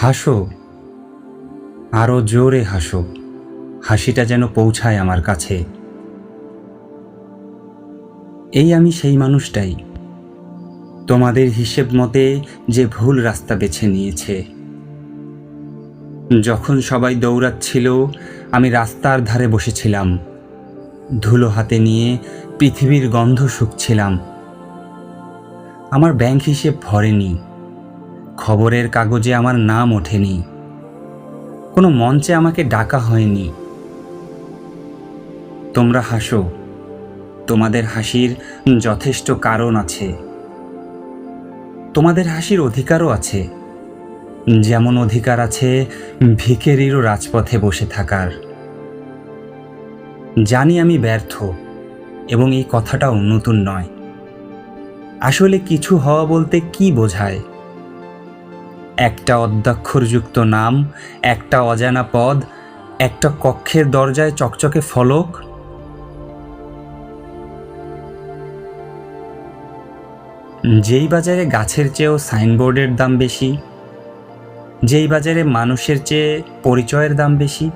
হাসো, আরো জোরে হাসো, হাসিটা যেন পৌঁছায় আমার কাছে। এই আমি সেই মানুষটাই, তোমাদের হিসেব মতে যে ভুল রাস্তা বেছে নিয়েছে। যখন সবাই দৌড়াচ্ছিল, আমি রাস্তার ধারে বসেছিলাম, ধুলো হাতে নিয়ে পৃথিবীর গন্ধ শুঁকছিলাম। আমার ব্যাংক হিসেব ভরেনি, খবরের কাগজে আমার নাম ওঠেনি, কোনো মঞ্চে আমাকে ডাকা হয়নি। তোমরা হাসো, তোমাদের হাসির যথেষ্ট কারণ আছে, তোমাদের হাসির অধিকারও আছে, যেমন অধিকার আছে ভিখিরিরও রাজপথে বসে থাকার। জানি আমি ব্যর্থ, এবং এই কথাটাও নতুন নয়। আসলে কিছু হওয়া বলতে কি বোঝায়? একটা অদ্যাক্ষরযুক্ত নাম, একটা অজানা পদ, একটা কক্ষের দরজায় চকচকে ফলক। যেই বাজারে গাছের চেয়েও সাইনবোর্ডের দাম বেশি, যেই বাজারে মানুষের চেয়ে পরিচয়ের দাম বেশি,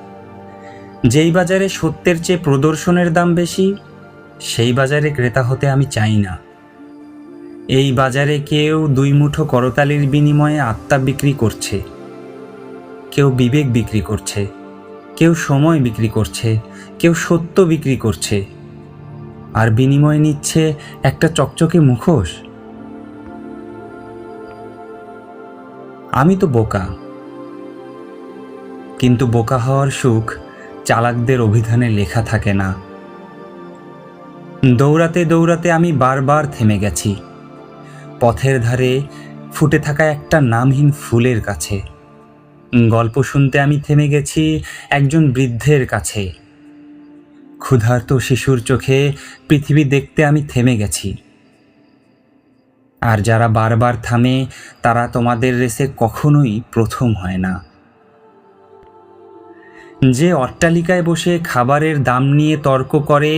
যেই বাজারে সত্যের চেয়ে প্রদর্শনের দাম বেশি, সেই বাজারে ক্রেতা হতে আমি চাই না। এই বাজারে কেউ 2 মুঠো করতালির বিনিময়ে আত্মা বিক্রি করছে, কেউ বিবেক বিক্রি করছে, কেউ সময় বিক্রি করছে, কেউ সত্য বিক্রি করছে, আর বিনিময়ে নিচ্ছে একটা চকচকে মুখোশ। আমি তো বোকা, কিন্তু বোকা হওয়ার সুখ চালাকদের অভিধানে লেখা থাকে না। দৌড়াতে দৌড়াতে আমি বারবার থেমে গেছি, পথের ধারে ফুটে থাকা একটা নামহীন ফুলের কাছে। গল্প শুনতে আমি থেমে গেছি একজন বৃদ্ধের কাছে। ক্ষুধার্ত শিশুর চোখে পৃথিবী দেখতে আমি থেমে গেছি। আর যারা বারবার থামে, তারা তোমাদের রেসে কখনোই প্রথম হয় না। যে অট্টালিকায় বসে খাবারের দাম নিয়ে তর্ক করে,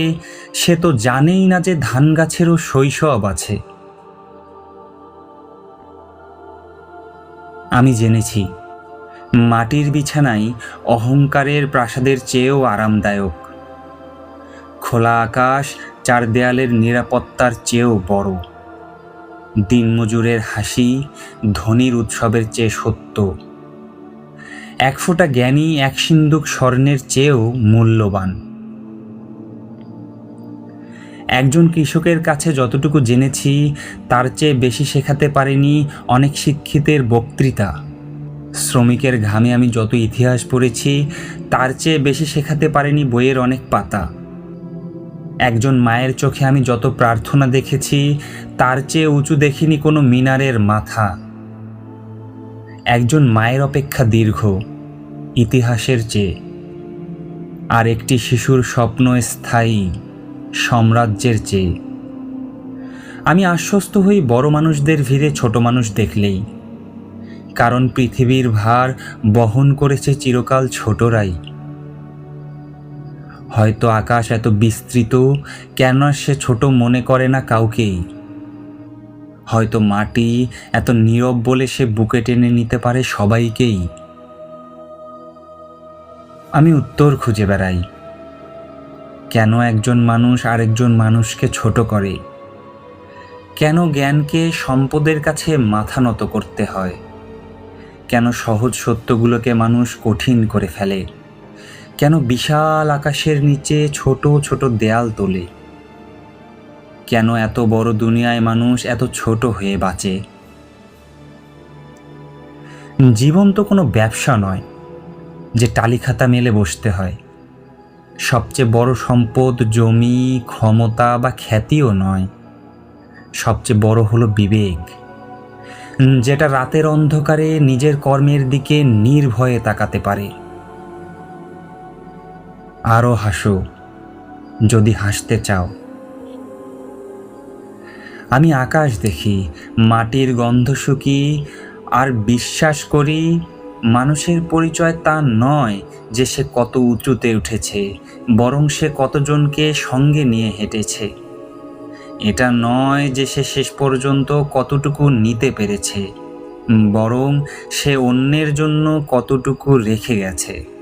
সে তো জানেই না যে ধান গাছেরও শৈশব আছে। আমি জেনেছি মাটির বিছানাই অহংকারের প্রাসাদের চেয়েও আরামদায়ক। খোলা আকাশ চার দেয়ালের নিরাপত্তার চেয়েও বড়। দিনমজুরের হাসি ধনীর উৎসবের চেয়ে সত্য। এক ফোঁটা জ্ঞানী এক সিন্দুক স্বর্ণের চেয়েও মূল্যবান। একজন কৃষকের কাছে যতটুকু জেনেছি, তার চেয়ে বেশি শেখাতে পারেনি অনেক শিক্ষিতের বক্তৃতা। শ্রমিকের ঘামে আমি যত ইতিহাস পড়েছি, তার চেয়ে বেশি শেখাতে পারেনি বইয়ের অনেক পাতা। একজন মায়ের চোখে আমি যত প্রার্থনা দেখেছি, তার চেয়ে উঁচু দেখিনি কোনো মিনারের মাথা। একজন মায়ের অপেক্ষা দীর্ঘ ইতিহাসের চেয়ে, আর একটি শিশুর স্বপ্ন স্থায়ী সাম্রাজ্যের চেয়ে। আমি আশ্বস্ত হই বড় মানুষদের ভিড়ে ছোট মানুষ দেখলেই, কারণ পৃথিবীর ভার বহন করেছে চিরকাল ছোটরাই। হয়তো আকাশ এত বিস্তৃত কেন সে ছোট মনে করে না কাউকেই। হয়তো মাটি এত নীরব বলে সে বুকে টেনে নিতে পারে সবাইকেই। আমি উত্তর খুঁজে বেড়াই, কেন একজন মানুষ আরেকজন মানুষকে ছোট করে? কেন জ্ঞানকে সম্পদের কাছে মাথা নত করতে হয়? কেন সহজ সত্যগুলোকে মানুষ কঠিন করে ফেলে? কেন বিশাল আকাশের নিচে ছোট ছোট দেয়াল তোলে? কেন এত বড় দুনিয়ায় মানুষ এত ছোট হয়ে বাঁচে? জীবন তো কোনো ব্যবসা নয় যে টালিখাতা মেলে বসতে হয়। সবচেয়ে বড় সম্পদ জমি, ক্ষমতা বা খ্যাতিও নয়। সবচেয়ে বড় হলো বিবেক, যেটা রাতের অন্ধকারে নিজের কর্মের দিকে নির্ভয়ে তাকাতে পারে। আরো হাসো যদি হাসতে চাও। আমি আকাশ দেখি, মাটির গন্ধ শুকি, আর বিশ্বাস করি মানুষের পরিচয় তা নয় যে সে কত উঁচুতে উঠেছে, বরং সে কতজনকে সঙ্গে নিয়ে হেঁটেছে। এটা নয় যে সে শেষ পর্যন্ত কতটুকু নিতে পেরেছে, বরং সে অন্যের জন্য কতটুকু রেখে গেছে।